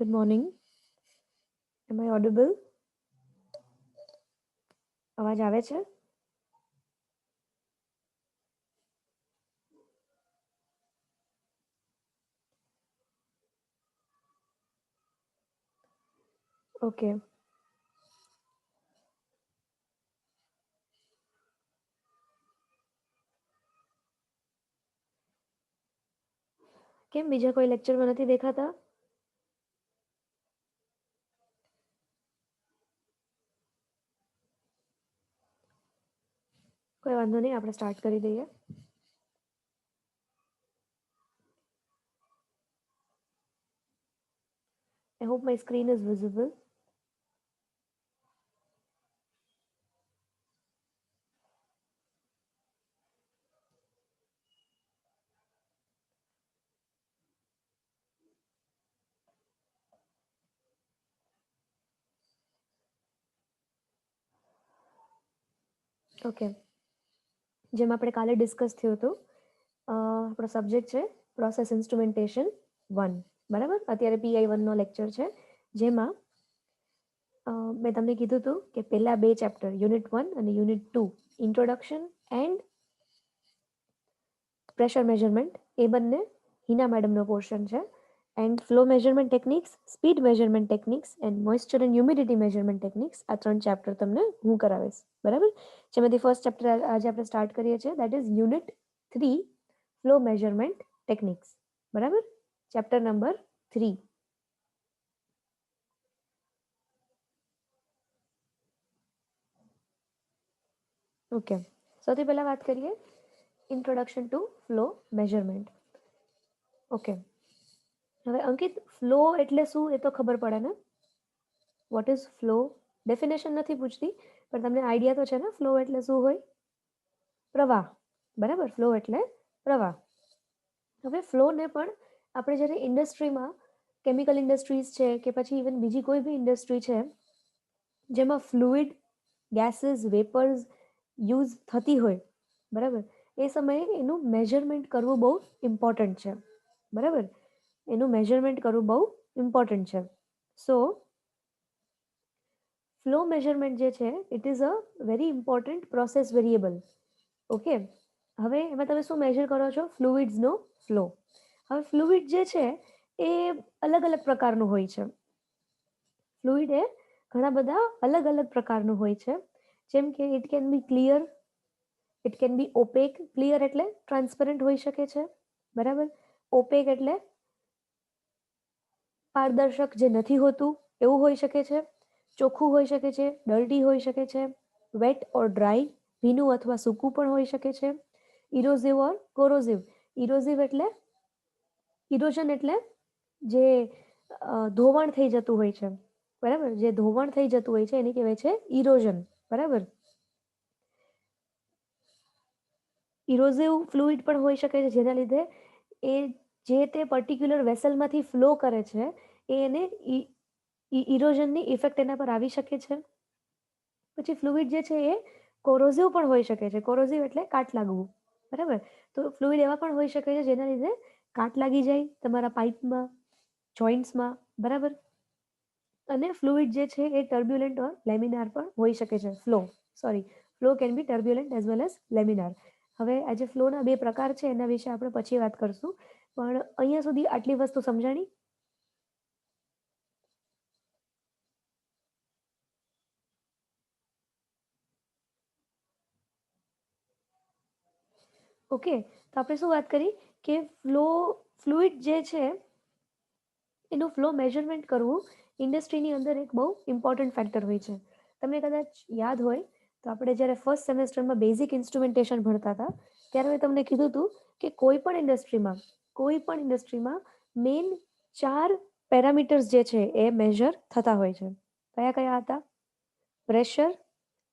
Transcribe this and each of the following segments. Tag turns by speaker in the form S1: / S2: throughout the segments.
S1: Good morning. Am I audible? અવાજ આવે છે? ઓકે. કેમ બીજા કોઈ લેક્ચરમાં નથી દેખાતા? કોઈ વાંધો નહીં, આપણે સ્ટાર્ટ કરી દઈએ. I hope my screen is visible. Okay. જેમ આપણે કાલે ડિસ્કસ થયું હતું, આપણો સબ્જેક્ટ છે પ્રોસેસ ઇન્સ્ટ્રુમેન્ટેશન 1. બરાબર? અત્યારે PI 1નો લેક્ચર છે, જેમાં મેં તમને કીધું હતું કે પહેલા 2 ચેપ્ટર યુનિટ 1 અને unit 2 introduction and pressure measurement એ બંને હિના મેડમનો પોર્શન છે. And flow measurement techniques, speed measurement techniques and moisture and humidity measurement techniques, આ 3 ચેપ્ટર તમને હું કરાવીશ. બરાબર? જેમાંથી ફર્સ્ટ ચેપ્ટર આજે આપણે સ્ટાર્ટ કરીએ છીએ, that is unit 3 flow measurement techniques. બરાબર? Chapter number 3. ઓકે. સૌથી પહેલા વાત કરીએ introduction to flow measurement. Okay. હવે અંકિત, ફ્લો એટલે શું એ તો ખબર પડે ને? What is flow? ડેફિનેશન નથી પૂછતી, પણ તમને આઈડિયા તો છે ને ફ્લો એટલે શું હોય? પ્રવાહ. બરાબર? ફ્લો એટલે પ્રવાહ. હવે ફ્લોને પણ આપણે જ્યારે ઇન્ડસ્ટ્રીમાં, કેમિકલ ઇન્ડસ્ટ્રીઝ છે કે પછી ઇવન બીજી કોઈ બી ઇન્ડસ્ટ્રી છે જેમાં ફ્લુઇડ, ગેસીસ, વેપર્સ યુઝ થતી હોય, બરાબર, એ સમયે એનું મેજરમેન્ટ કરવું બહુ ઇમ્પોર્ટન્ટ છે. બરાબર? એનું મેજરમેન્ટ કરવું બહુ ઇમ્પોર્ટન્ટ છે. સો ફ્લો મેજરમેન્ટ જે છે it is a very important process variable. Okay. હવે એમાં તમે શું મેજર કરો છો? ફ્લુઇડ્સનો ફ્લો. હવે ફ્લુઇડ જે છે એ અલગ અલગ પ્રકારનું હોય છે. ફ્લુઇડ એ ઘણા બધા અલગ અલગ પ્રકારનું હોય છે. જેમ કે it can be clear, it can be opaque. Clear એટલે ટ્રાન્સપરન્ટ હોઈ શકે છે. બરાબર? ઓપેક એટલે પારદર્શક, જે નથી હોતું એવું હોઈ શકે છે. ચોખ્ખું હોઈ શકે છે, ડર્ટી હોઈ શકે છે. વેટ ઓર ડ્રાય, ભીનું અથવા સૂકું પણ હોઈ શકે છે. ઇરોઝિવ ઓર કોરોઝિવ. ઇરોઝિવ એટલે, ઇરોઝન એટલે જે ધોવાણ થઈ જતું હોય છે. બરાબર? જે ધોવાણ થઈ જતું હોય છે એને કહેવાય છે ઇરોઝન. બરાબર? ઇરોઝિવ ફ્લુઇડ પણ હોઈ શકે છે, જેના લીધે એ જે તે પર્ટિક્યુલર વેસલમાંથી ફ્લો કરે છે એને ઇરોઝનની ઇફેક્ટ એના પર આવી શકે છે. પછી ફ્લુઇડ જે છે એ કોરોઝિવ પણ હોઈ શકે છે. કોરોઝિવ એટલે કાટ લાગવું. બરાબર? તો ફ્લુઇડ એવા પણ હોઈ શકે છે જેના લીધે કાટ લાગી જાય તમારા પાઇપમાં, જોઇન્ટ્સમાં. બરાબર? અને ફ્લુઇડ જે છે એ ટર્બ્યુલન્ટ ઓર લેમિનાર પણ હોઈ શકે છે. Flow can be turbulent as well as laminar. હવે આ જે ફ્લોના 2 પ્રકાર છે એના વિશે આપણે પછી વાત કરશું, પણ અહીંયા સુધી આટલી વસ્તુ સમજાણી? ઓકે. તો આપણે શું વાત કરી કે ફ્લુઇડ જે છે એનું ફ્લો મેજરમેન્ટ કરવું ઇન્ડસ્ટ્રીની અંદર એક બહુ ઇમ્પોર્ટન્ટ ફેક્ટર હોય છે. તમને કદાચ યાદ હોય તો આપણે જ્યારે ફર્સ્ટ સેમેસ્ટરમાં બેઝિક ઇન્સ્ટ્રુમેન્ટેશન ભણતા હતા ત્યારે મેં તમને કીધું હતું કે કોઈ પણ ઇન્ડસ્ટ્રીમાં મેઇન 4 પેરામીટર્સ જે છે એ મેજર થતા હોય છે. કયા કયા હતા? Pressure,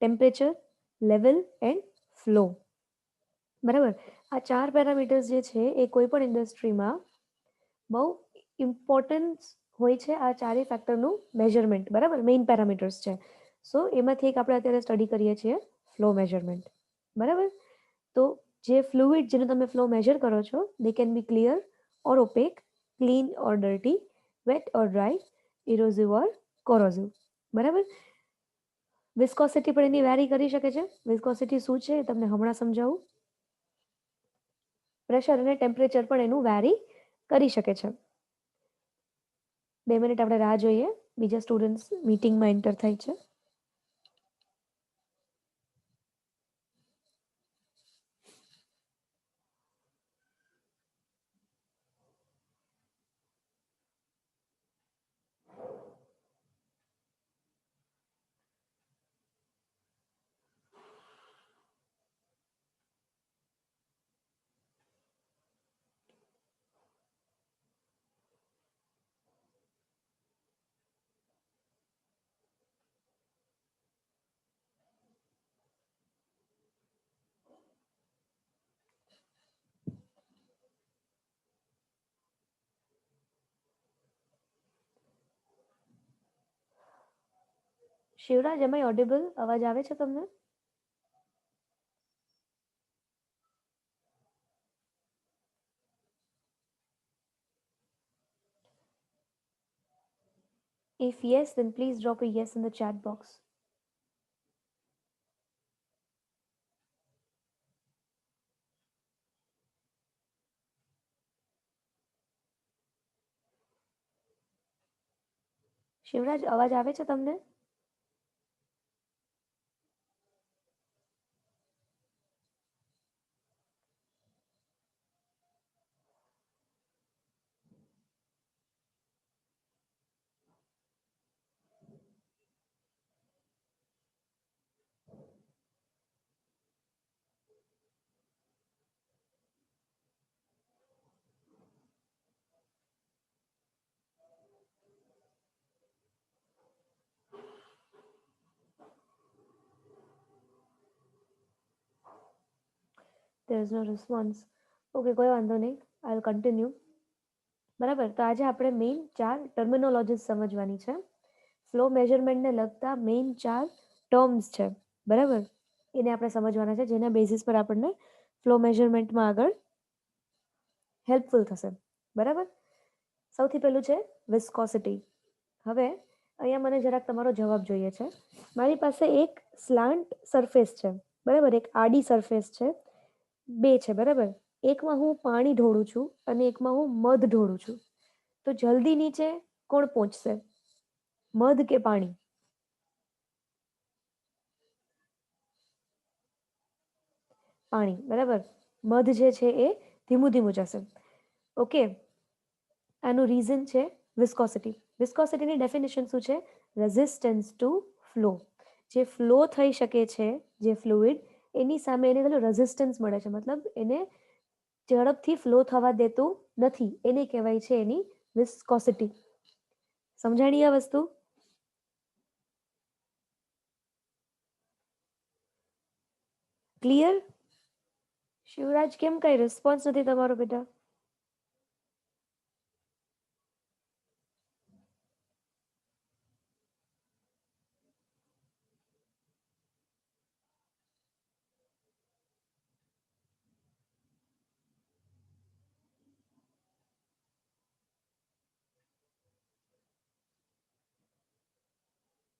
S1: temperature, level and flow. બરાબર? આ 4 પેરામીટર્સ જે છે એ કોઈ પણ ઇન્ડસ્ટ્રીમાં બહુ ઇમ્પોર્ટન્સ હોય છે. આ 4 ફેક્ટરનું મેજરમેન્ટ. બરાબર? મેઇન પેરામીટર્સ છે. સો એમાંથી એક આપણે અત્યારે સ્ટડી કરીએ છીએ ફ્લો મેજરમેન્ટ. બરાબર? તો જે ફ્લુઇડ જેનો તમે ફ્લો મેજર કરો છો, they can be clear or opaque, clean or dirty, wet or dry, erosive or corrosive. બરાબર. વિસ્કોસિટી પણ એની વેરી કરી શકે છે. વિસ્કોસિટી શું છે તમને હમણાં સમજાવું. પ્રેશર અને ટેમ્પરેચર પણ એનું વેરી કરી શકે છે. 2 મિનિટ આપણે રાહ જોઈએ. બીજા સ્ટુડન્ટ્સ મીટિંગમાં એન્ટર થાય છે. Shivraj, am I audible? અવાજ આવે છે તમને? If yes, then please drop a yes in the chat box. Shivraj, અવાજ આવે છે તમને? There is no response. Okay, કોઈ વાંધો નહીં. I will continue. બરાબર. તો આજે આપણે મેઇન 4 ટર્મિનોલોજીસ સમજવાની છે. ફ્લો મેજરમેન્ટને લગતા મેઇન 4 ટર્મ્સ છે. બરાબર. એને આપણે સમજવાના છે, જેના બેઝિસ પર આપણને ફ્લો મેજરમેન્ટમાં આગળ હેલ્પફુલ થશે. બરાબર. સૌથી પહેલું છે વિસ્કોસિટી. હવે અહીંયા મને જરાક તમારો જવાબ જોઈએ છે. મારી પાસે એક સ્લાન્ટ સરફેસ છે. બરાબર. એક આડી સરફેસ છે. 2 છે. બરાબર. એકમાં હું પાણી ઢોળું છું અને એકમાં હું મધ ઢોળું છું. તો જલ્દી નીચે કોણ પહોંચશે? મધ કે પાણી? પાણી. બરાબર. મધ જે છે એ ધીમું ધીમું જશે. ઓકે. આનું રીઝન છે વિસ્કોસિટી. વિસ્કોસિટીની ડેફિનેશન શું છે? Resistance to flow. જે ફ્લો થઈ શકે છે, જે ફ્લુઇડ, એની સામે એને પેલું રેઝિસ્ટન્સ મળે છે. મતલબ એને ઝડપથી ફ્લો થવા દેતું નથી. એને કહેવાય છે એની વિસ્કોસિટી. સમજાણી આ વસ્તુ? ક્લિયર? શિવરાજ, કેમ કઈ રિસ્પોન્સ નથી તમારો બેટા?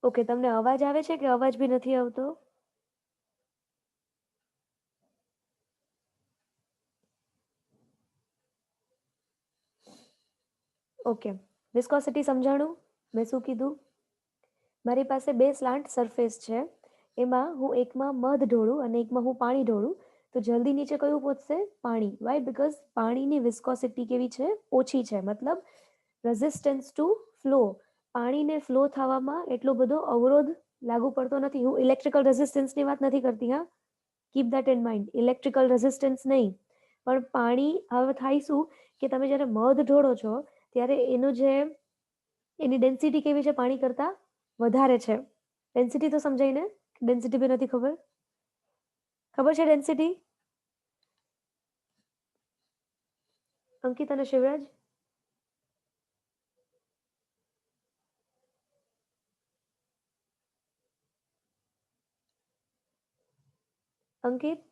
S1: ઓકે, તમને અવાજ આવે છે કે અવાજ બી નથી આવતો? ઓકે. વિસ્કોસિટી સમજાણું? મેં શું કીધું? મારી પાસે 2 સ્લાન્ટ સરફેસ છે. એમાં હું એકમાં મધ ઢોળું અને એકમાં હું પાણી ઢોળું. તો જલ્દી નીચે કયું પહોંચશે? પાણી. વાય? બીકોઝ પાણીની વિસ્કોસિટી કેવી છે? ઓછી છે. મતલબ રેઝિસ્ટન્સ ટુ ફ્લો. પાણીને ફ્લો થવામાં એટલો બધો અવરોધ લાગુ પડતો નથી. હું ઇલેક્ટ્રિકલ રેઝિસ્ટન્સની વાત નથી કરતી હા. Keep that in mind. Electrical resistance નહીં. પણ પાણી હવે થાય શું કે તમે જ્યારે મધ ઢોળો છો ત્યારે એનું જે એની ડેન્સિટી કેવી છે પાણી કરતાં? વધારે છે. ડેન્સિટી તો સમજાય ને? ડેન્સિટી બી નથી ખબર? ખબર છે ડેન્સિટી? અંકિત અને શિવરાજ? અંકિત,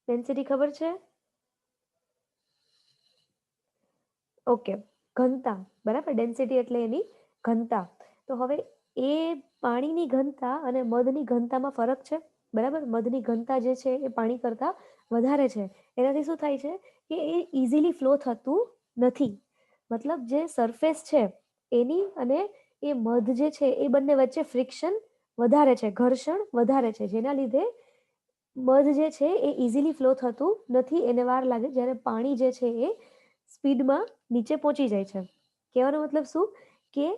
S1: ડેન્સિટી ખબર છે? ઓકે. ઘનતા. બરાબર. ડેન્સિટી એટલે એની ઘનતા. તો હવે એ પાણીની ઘનતા અને મધની ઘનતામાં ફરક છે, બરાબર. મધની ઘનતા જે છે એ પાણી કરતાં વધારે છે. એનાથી શું થાય છે કે એ ઇઝીલી ફ્લો થતું નથી. મતલબ જે સરફેસ છે એની અને એ મધ જે છે એ બંને વચ્ચે ફ્રિક્શન વધારે છે, ઘર્ષણ વધારે છે, જેના લીધે મધ જે છે એ ઇઝીલી ફ્લો થતું નથી, એને વાર લાગે. જ્યારે પાણી જે છે એ સ્પીડમાં નીચે પહોંચી જાય છે. કહેવાનો મતલબ શું કે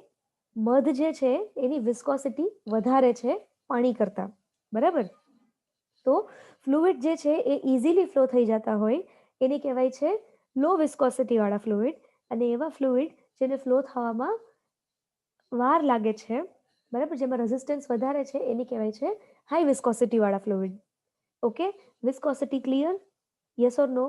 S1: મધ જે છે એની વિસ્કોસિટી વધારે છે પાણી કરતાં, બરાબર. તો ફ્લુઇડ જે છે એ ઇઝીલી ફ્લો થઈ જતા હોય એને કહેવાય છે લો વિસ્કોસિટી વાળા ફ્લુઇડ, અને એવા ફ્લુઇડ જેને ફ્લો થવામાં વાર લાગે છે, બરાબર, જેમાં રેઝિસ્ટન્સ વધારે છે, એને કહેવાય છે હાઈ વિસ્કોસિટી વાળા fluid. Okay, viscosity clear? Yes or no?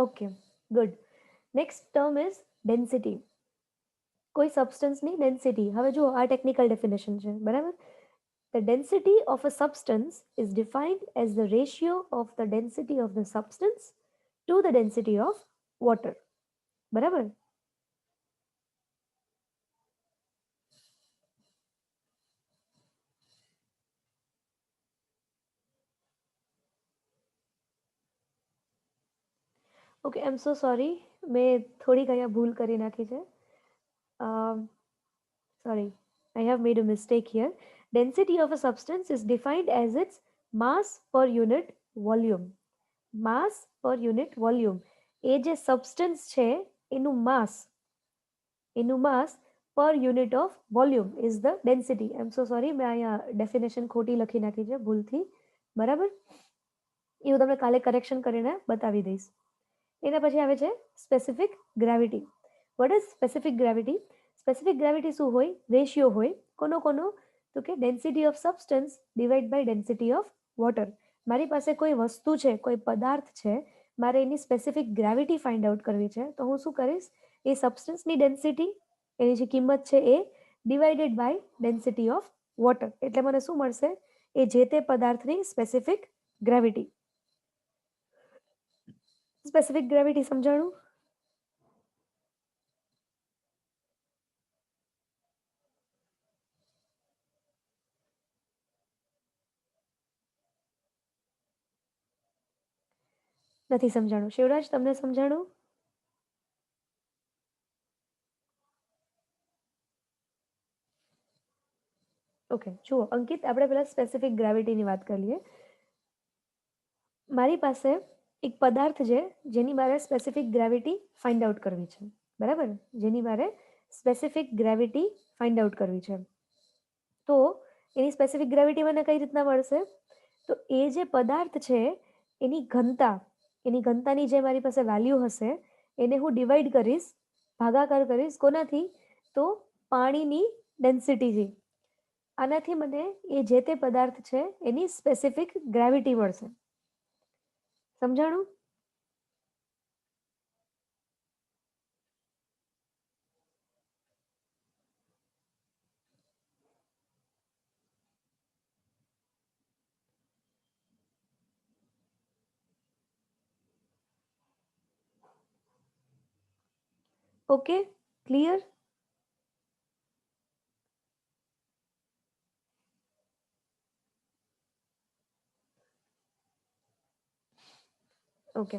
S1: Okay, good. Next term is density. કોઈ સબસ્ટન્સની ડેન્સિટી. હવે જુઓ, આ ટેકનિકલ ડેફિનેશન છે, બરાબર. The density of a substance is defined as the ratio of the density of the substance to the density of water. બરાબર. Okay, I am so sorry, મેં થોડીક અહીંયા ભૂલ કરી નાખી છે. Sorry, I have made a mistake here. Density of a substance is defined as its mass per unit volume. Mass per unit volume. એ જે substance છે એનું mass per unit of volume is the density. I am so sorry, મેં અહીંયા definition ખોટી લખી નાખી છે ભૂલથી, બરાબર. એ હું તમને કાલે કરેક્શન કરીને બતાવી દઈશ. એના પછી આવે છે specific gravity. What is specific gravity? Specific gravity શું હોય? રેશિયો હોય. કોનો? તો કે density of substance divide by density of water. મારી પાસે કોઈ વસ્તુ છે, કોઈ પદાર્થ છે, મારે એની સ્પેસિફિક ગ્રેવિટી ફાઇન્ડ આઉટ કરવી છે, તો હું શું કરીશ? એ સબસ્ટન્સની ડેન્સિટી, એની જે કિંમત છે એ divided by density of water. એટલે મને શું મળશે? એ જે તે પદાર્થની સ્પેસિફિક ગ્રેવિટી. સ્પેસિફિક ગ્રેવિટી સમજાણું? નથી સમજાણું. શિવરાજ, તમને સમજાણું? ઓકે, જુઓ અંકિત, આપણે પહેલા સ્પેસિફિક ગ્રેવિટીની વાત કરી લઈએ. મારી પાસે એક પદાર્થ છે જેની મારે સ્પેસિફિક ગ્રેવિટી ફાઇન્ડ આઉટ કરવી છે, બરાબર. જેની મારે સ્પેસિફિક ગ્રેવિટી ફાઇન્ડ આઉટ કરવી છે. તો એની સ્પેસિફિક ગ્રેવિટી મને કઈ રીતના મળશે? તો એ જે પદાર્થ છે એની ઘનતાની જે મારી પાસે વેલ્યુ હશે એને હું ડિવાઈડ કરીશ, ભાગાકાર કરીશ. કોનાથી? તો પાણીની ડેન્સિટીથી. આનાથી મને એ જે તે પદાર્થ છે એની સ્પેસિફિક ગ્રેવિટી મળશે. સમજાણું? Okay, clear? Okay,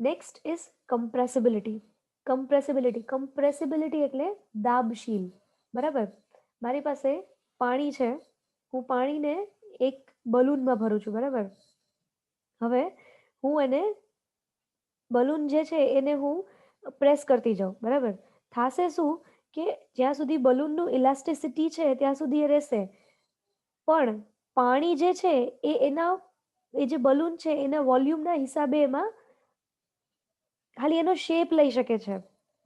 S1: next is compressibility. Compressibility એટલે દાબશીલ, બરાબર. મારી પાસે પાણી છે, હું પાણીને એક બલૂનમાં ભરું છું, બરાબર. હવે હું એને બલૂન જે છે એને હું પ્રેસ કરતી જાઉં, બરાબર. થાશે શું કે જ્યાં સુધી બલૂનનું ઇલાસ્ટિસિટી છે ત્યાં સુધી એ રહેશે, પણ પાણી જે છે એ જે બલૂન છે એના વોલ્યુમના હિસાબે એમાં ખાલી એનો શેપ લઈ શકે છે,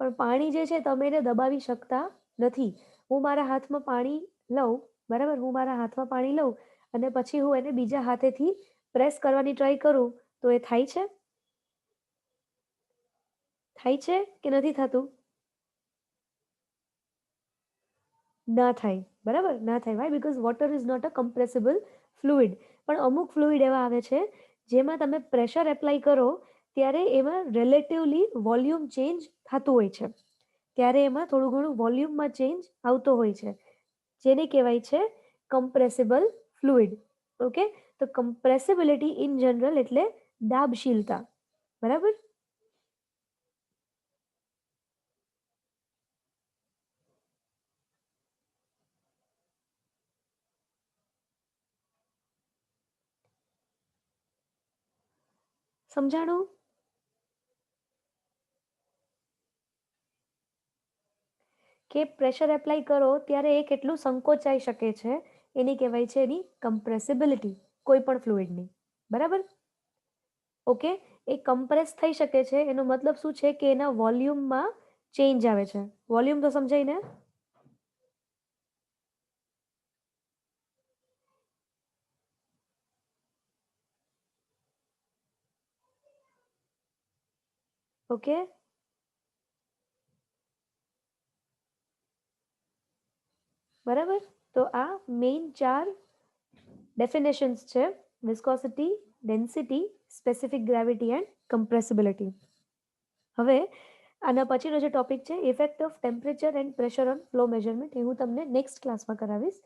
S1: પણ પાણી જે છે તમે એને દબાવી શકતા નથી. હું મારા હાથમાં પાણી લઉં, બરાબર, હું મારા હાથમાં પાણી લઉં અને પછી હું એને બીજા હાથેથી પ્રેસ કરવાની ટ્રાય કરું તો એ થાય છે? થાય છે કે નથી થતું? ના થાય, બરાબર, ના થાય. Why? Because water is not a compressible fluid. પણ અમુક ફ્લુઇડ એવા આવે છે જેમાં તમે પ્રેશર એપ્લાય કરો ત્યારે એમાં રિલેટિવલી વોલ્યુમ ચેન્જ થતું હોય છે, ત્યારે એમાં થોડું ઘણું વોલ્યુમમાં ચેન્જ આવતો હોય છે, જેને કહેવાય છે કમ્પ્રેસિબલ ફ્લુઇડ. ઓકે, તો કમ્પ્રેસિબિલિટી ઇન જનરલ એટલે દાબશીલતા. બરાબર. સમજાણું? કે પ્રેશર એપ્લાય કરો ત્યારે એ કેટલું સંકોચાઈ શકે છે એની કહેવાય છે એની કમ્પ્રેસિબિલિટી કોઈ પણ ફ્લુઇડની. બરાબર. ઓકે, એ કમ્પ્રેસ થઈ શકે છે એનો મતલબ શું છે કે એના વોલ્યુમમાં ચેન્જ આવે છે. વોલ્યુમ તો સમજાય ને? ઓકે, બરાબર. તો આ મેઇન 4 ડેફિનેશન્સ છે: viscosity, density, specific gravity and compressibility. હવે આના પછીનો જે ટોપિક છે effect of temperature and pressure on flow measurement, એ હું તમને નેક્સ્ટ ક્લાસમાં કરાવીશ.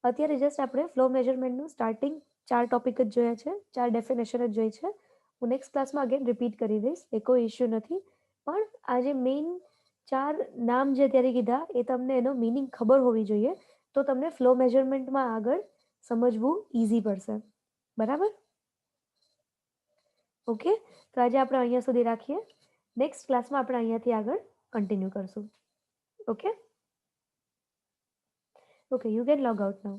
S1: અત્યારે જસ્ટ આપણે ફ્લો મેજરમેન્ટનું સ્ટાર્ટિંગ 4 ટોપિક જ જોયા છે, 4 ડેફિનેશન જ જોઈ છે. હું નેક્સ્ટ ક્લાસમાં અગેન રિપીટ કરી દઈશ, એ કોઈ ઇશ્યુ નથી. પણ આ જે મેઇન 4 નામ જે અત્યારે કીધા એ તમને એનો મિનિંગ ખબર હોવી જોઈએ, તો તમને ફ્લો મેજરમેન્ટમાં આગળ સમજવું ઇઝી પડશે. બરાબર. ઓકે, તો આજે આપણે અહીંયા સુધી રાખીએ. નેક્સ્ટ ક્લાસમાં આપણે અહીંયાથી આગળ કન્ટિન્યુ કરશું. Okay, okay, you can log out now.